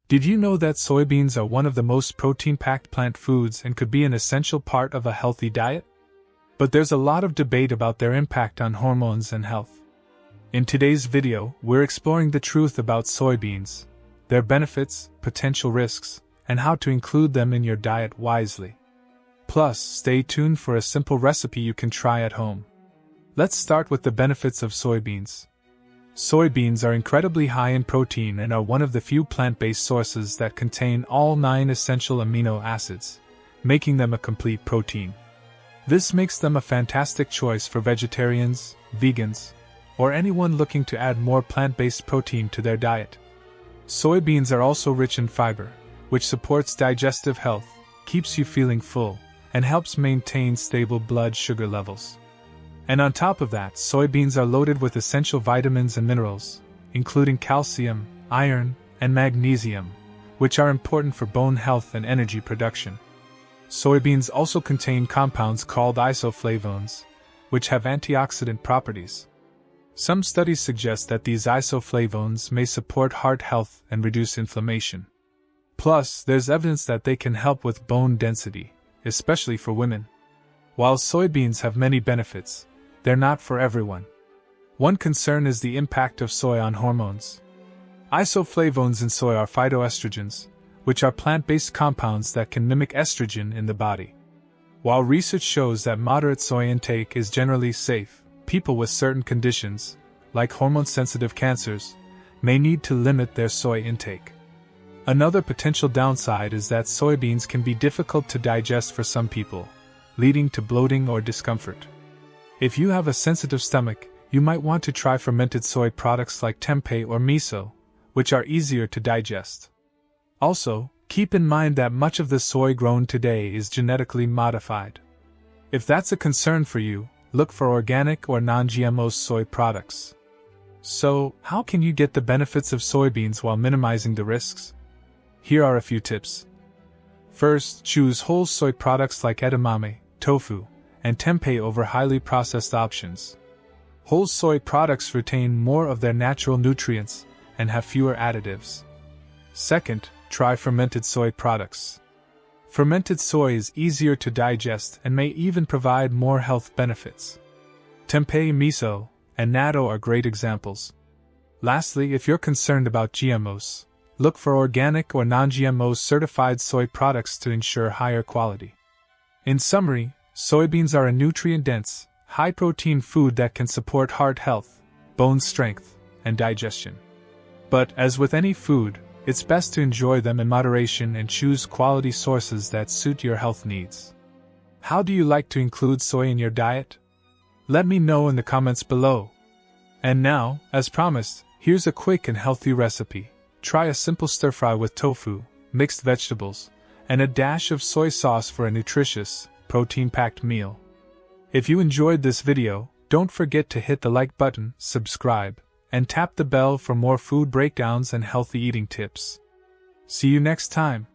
Did you know that soybeans are one of the most protein-packed plant foods and could be an essential part of a healthy diet? But there's a lot of debate about their impact on hormones and health. In today's video, we're exploring the truth about soybeans, their benefits, potential risks, and how to include them in your diet wisely. Plus, stay tuned for a simple recipe you can try at home. Let's start with the benefits of soybeans. Soybeans are incredibly high in protein and are one of the few plant-based sources that contain all 9 essential amino acids, making them a complete protein. This makes them a fantastic choice for vegetarians, vegans, or anyone looking to add more plant-based protein to their diet. Soybeans are also rich in fiber, which supports digestive health, keeps you feeling full, and helps maintain stable blood sugar levels. And on top of that, soybeans are loaded with essential vitamins and minerals, including calcium, iron, and magnesium, which are important for bone health and energy production. Soybeans also contain compounds called isoflavones, which have antioxidant properties. Some studies suggest that these isoflavones may support heart health and reduce inflammation. Plus, there's evidence that they can help with bone density, especially for women. While soybeans have many benefits, they're not for everyone. One concern is the impact of soy on hormones. Isoflavones in soy are phytoestrogens, which are plant-based compounds that can mimic estrogen in the body. While research shows that moderate soy intake is generally safe, people with certain conditions, like hormone-sensitive cancers, may need to limit their soy intake. Another potential downside is that soybeans can be difficult to digest for some people, leading to bloating or discomfort. If you have a sensitive stomach, you might want to try fermented soy products like tempeh or miso, which are easier to digest. Also, keep in mind that much of the soy grown today is genetically modified. If that's a concern for you, look for organic or non-GMO soy products. So, how can you get the benefits of soybeans while minimizing the risks? Here are a few tips. First, choose whole soy products like edamame, tofu, and tempeh over highly processed options. Whole soy products retain more of their natural nutrients and have fewer additives. Second, try fermented soy products. Fermented soy is easier to digest and may even provide more health benefits. Tempeh, miso, and natto are great examples. Lastly, if you're concerned about GMOs, look for organic or non-GMO certified soy products to ensure higher quality. In summary, soybeans are a nutrient-dense, high-protein food that can support heart health, bone strength, and digestion. But, as with any food, it's best to enjoy them in moderation and choose quality sources that suit your health needs. How do you like to include soy in your diet? Let me know in the comments below. And now, as promised, here's a quick and healthy recipe. Try a simple stir-fry with tofu, mixed vegetables, and a dash of soy sauce for a nutritious, protein-packed meal. If you enjoyed this video, don't forget to hit the like button, subscribe, and tap the bell for more food breakdowns and healthy eating tips. See you next time.